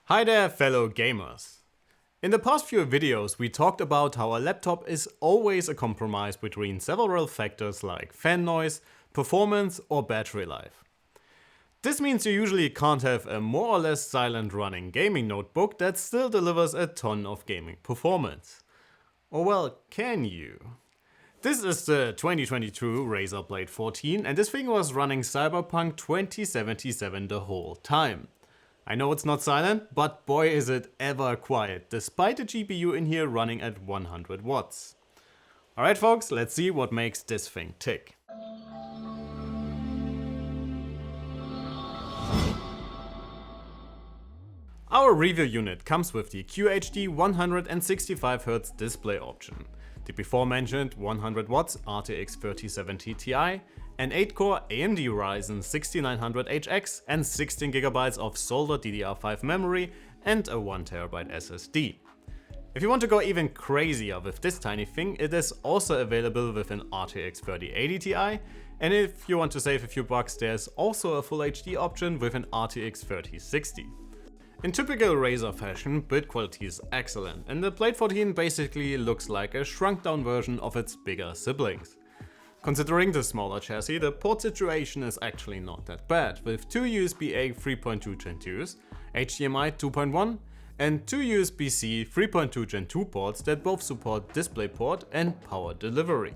Hi there, fellow gamers. In the past few videos we talked about how a laptop is always a compromise between several factors like fan noise, performance or battery life. This means you usually can't have a more or less silent running gaming notebook that still delivers a ton of gaming performance. Or well, can you? This is the 2022 Razer Blade 14 and this thing was running Cyberpunk 2077 the whole time. I know it's not silent, but boy is it ever quiet, despite the GPU in here running at 100 watts. Alright folks, let's see what makes this thing tick. Our review unit comes with the QHD 165Hz display option, the before mentioned 100 watts RTX 3070 Ti, an 8-core AMD Ryzen 6900HX and 16GB of soldered DDR5 memory and a 1TB SSD. If you want to go even crazier with this tiny thing, it is also available with an RTX 3080 Ti, and if you want to save a few bucks, there's also a Full HD option with an RTX 3060. In typical Razer fashion, build quality is excellent, and the Blade 14 basically looks like a shrunk down version of its bigger siblings. Considering the smaller chassis, the port situation is actually not that bad, with 2 USB-A 3.2 Gen 2s, HDMI 2.1 and 2 USB-C 3.2 Gen 2 ports that both support DisplayPort and power delivery.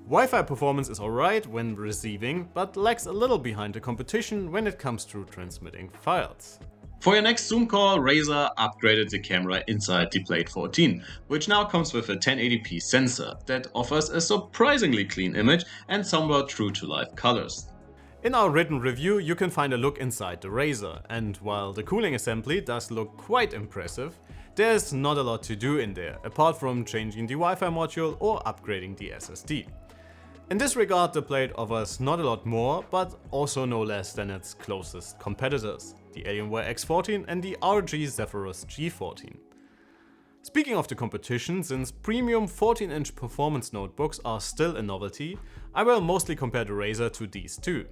Wi-Fi performance is alright when receiving, but lags a little behind the competition when it comes to transmitting files. For your next Zoom call, Razer upgraded the camera inside the Blade 14, which now comes with a 1080p sensor that offers a surprisingly clean image and somewhat true to life colors. In our written review you can find a look inside the Razer, and while the cooling assembly does look quite impressive, there's not a lot to do in there apart from changing the Wi-Fi module or upgrading the SSD. In this regard the Blade offers not a lot more, but also no less than its closest competitors, the Alienware X14 and the ROG Zephyrus G14. Speaking of the competition, since premium 14-inch performance notebooks are still a novelty, I will mostly compare the Razer to these two.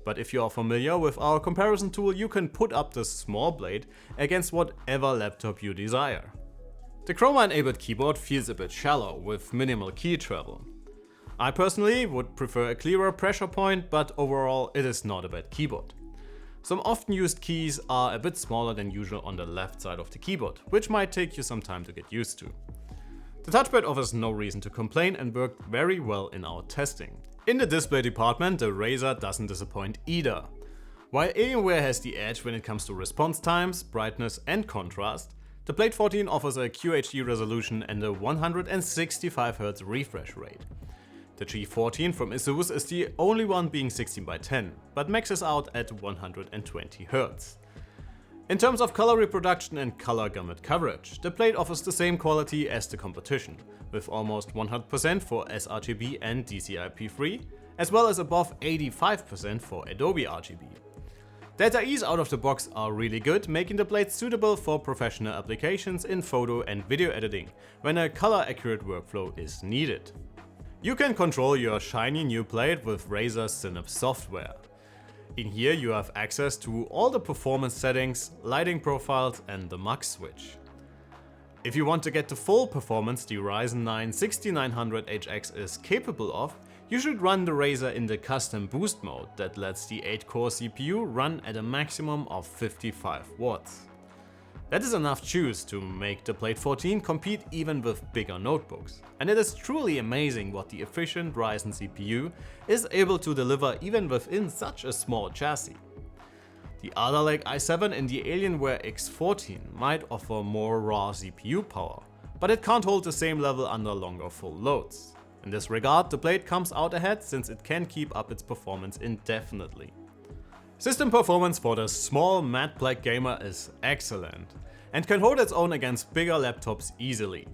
But if you are familiar with our comparison tool, you can put up the small Blade against whatever laptop you desire. The Chroma-enabled keyboard feels a bit shallow, with minimal key travel. I personally would prefer a clearer pressure point, but overall it is not a bad keyboard. Some often used keys are a bit smaller than usual on the left side of the keyboard, which might take you some time to get used to. The touchpad offers no reason to complain and worked very well in our testing. In the display department, the Razer doesn't disappoint either. While Alienware has the edge when it comes to response times, brightness and contrast, the Blade 14 offers a QHD resolution and a 165Hz refresh rate. The G14 from Asus is the only one being 16:10, but maxes out at 120Hz. In terms of color reproduction and color gamut coverage, the Blade offers the same quality as the competition, with almost 100% for sRGB and DCI-P3, as well as above 85% for Adobe RGB. Data ease out of the box are really good, making the Blade suitable for professional applications in photo and video editing, when a color-accurate workflow is needed. You can control your shiny new Blade with Razer Synapse software. In here you have access to all the performance settings, lighting profiles and the mux switch. If you want to get the full performance the Ryzen 9 6900HX is capable of, you should run the Razer in the custom boost mode that lets the 8-core CPU run at a maximum of 55 watts. That is enough juice to make the Blade 14 compete even with bigger notebooks. And it is truly amazing what the efficient Ryzen CPU is able to deliver even within such a small chassis. The Alder Lake i7 in the Alienware X14 might offer more raw CPU power, but it can't hold the same level under longer full loads. In this regard, the Blade comes out ahead since it can keep up its performance indefinitely. System performance for the small matte black gamer is excellent and can hold its own against bigger laptops easily.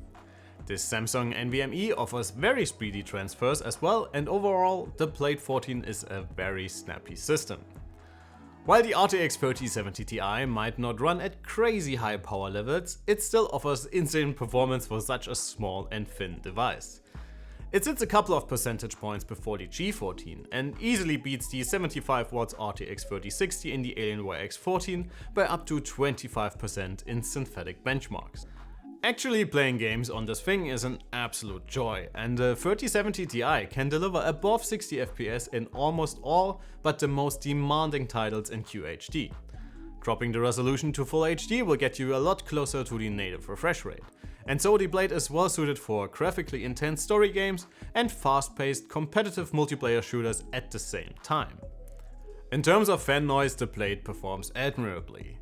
This Samsung NVMe offers very speedy transfers as well, and overall the Blade 14 is a very snappy system. While the RTX 3070 Ti might not run at crazy high power levels, it still offers insane performance for such a small and thin device. It sits a couple of percentage points before the G14 and easily beats the 75W RTX 3060 in the Alienware X14 by up to 25% in synthetic benchmarks. Actually playing games on this thing is an absolute joy, and the 3070 Ti can deliver above 60 FPS in almost all but the most demanding titles in QHD. Dropping the resolution to Full HD will get you a lot closer to the native refresh rate, and so the Blade is well suited for graphically intense story games and fast-paced competitive multiplayer shooters at the same time. In terms of fan noise, the Blade performs admirably.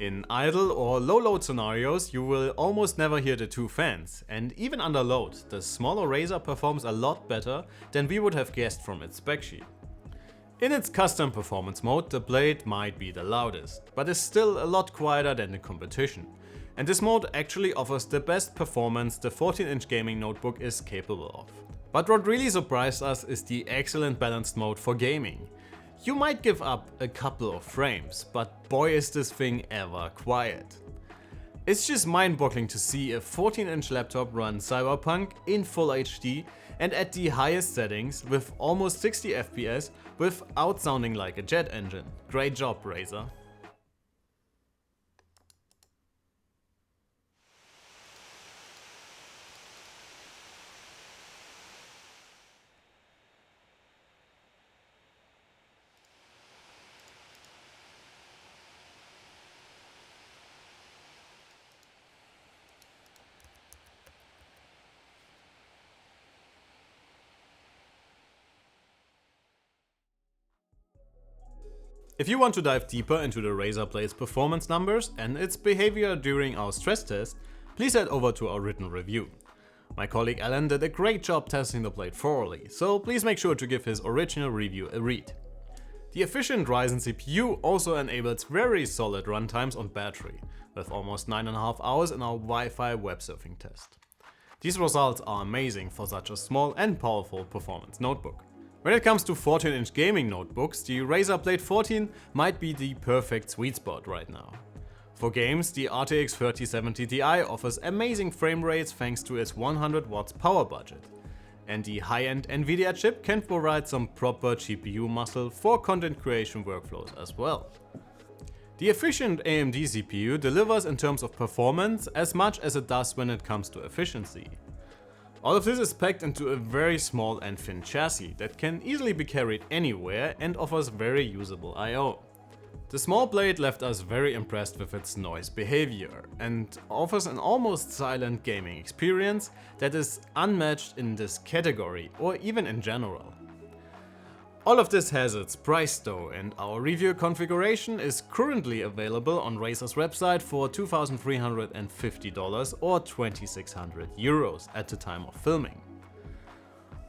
In idle or low load scenarios, you will almost never hear the two fans, and even under load, the smaller Razer performs a lot better than we would have guessed from its spec sheet. In its custom performance mode, the Blade might be the loudest, but is still a lot quieter than the competition, and this mode actually offers the best performance the 14-inch gaming notebook is capable of. But what really surprised us is the excellent balanced mode for gaming. You might give up a couple of frames, but boy is this thing ever quiet. It's just mind-boggling to see a 14-inch laptop run Cyberpunk in Full HD and at the highest settings with almost 60 FPS without sounding like a jet engine. Great job, Razer. If you want to dive deeper into the Razer Blade's performance numbers and its behavior during our stress test, please head over to our written review. My colleague Alan did a great job testing the Blade thoroughly, so please make sure to give his original review a read. The efficient Ryzen CPU also enables very solid runtimes on battery, with almost 9.5 hours in our Wi-Fi web surfing test. These results are amazing for such a small and powerful performance notebook. When it comes to 14-inch gaming notebooks, the Razer Blade 14 might be the perfect sweet spot right now. For games, the RTX 3070 Ti offers amazing frame rates thanks to its 100W power budget. And the high-end NVIDIA chip can provide some proper GPU muscle for content creation workflows as well. The efficient AMD CPU delivers in terms of performance as much as it does when it comes to efficiency. All of this is packed into a very small and thin chassis that can easily be carried anywhere and offers very usable I/O. The small Blade left us very impressed with its noise behavior and offers an almost silent gaming experience that is unmatched in this category or even in general. All of this has its price though, and our review configuration is currently available on Razer's website for $2,350 or €2,600 at the time of filming.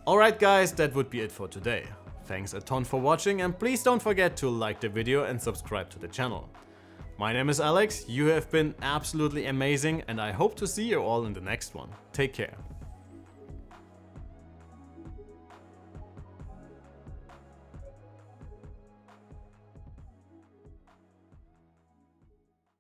Alright guys, that would be it for today. Thanks a ton for watching, and please don't forget to like the video and subscribe to the channel. My name is Alex, you have been absolutely amazing, and I hope to see you all in the next one. Take care.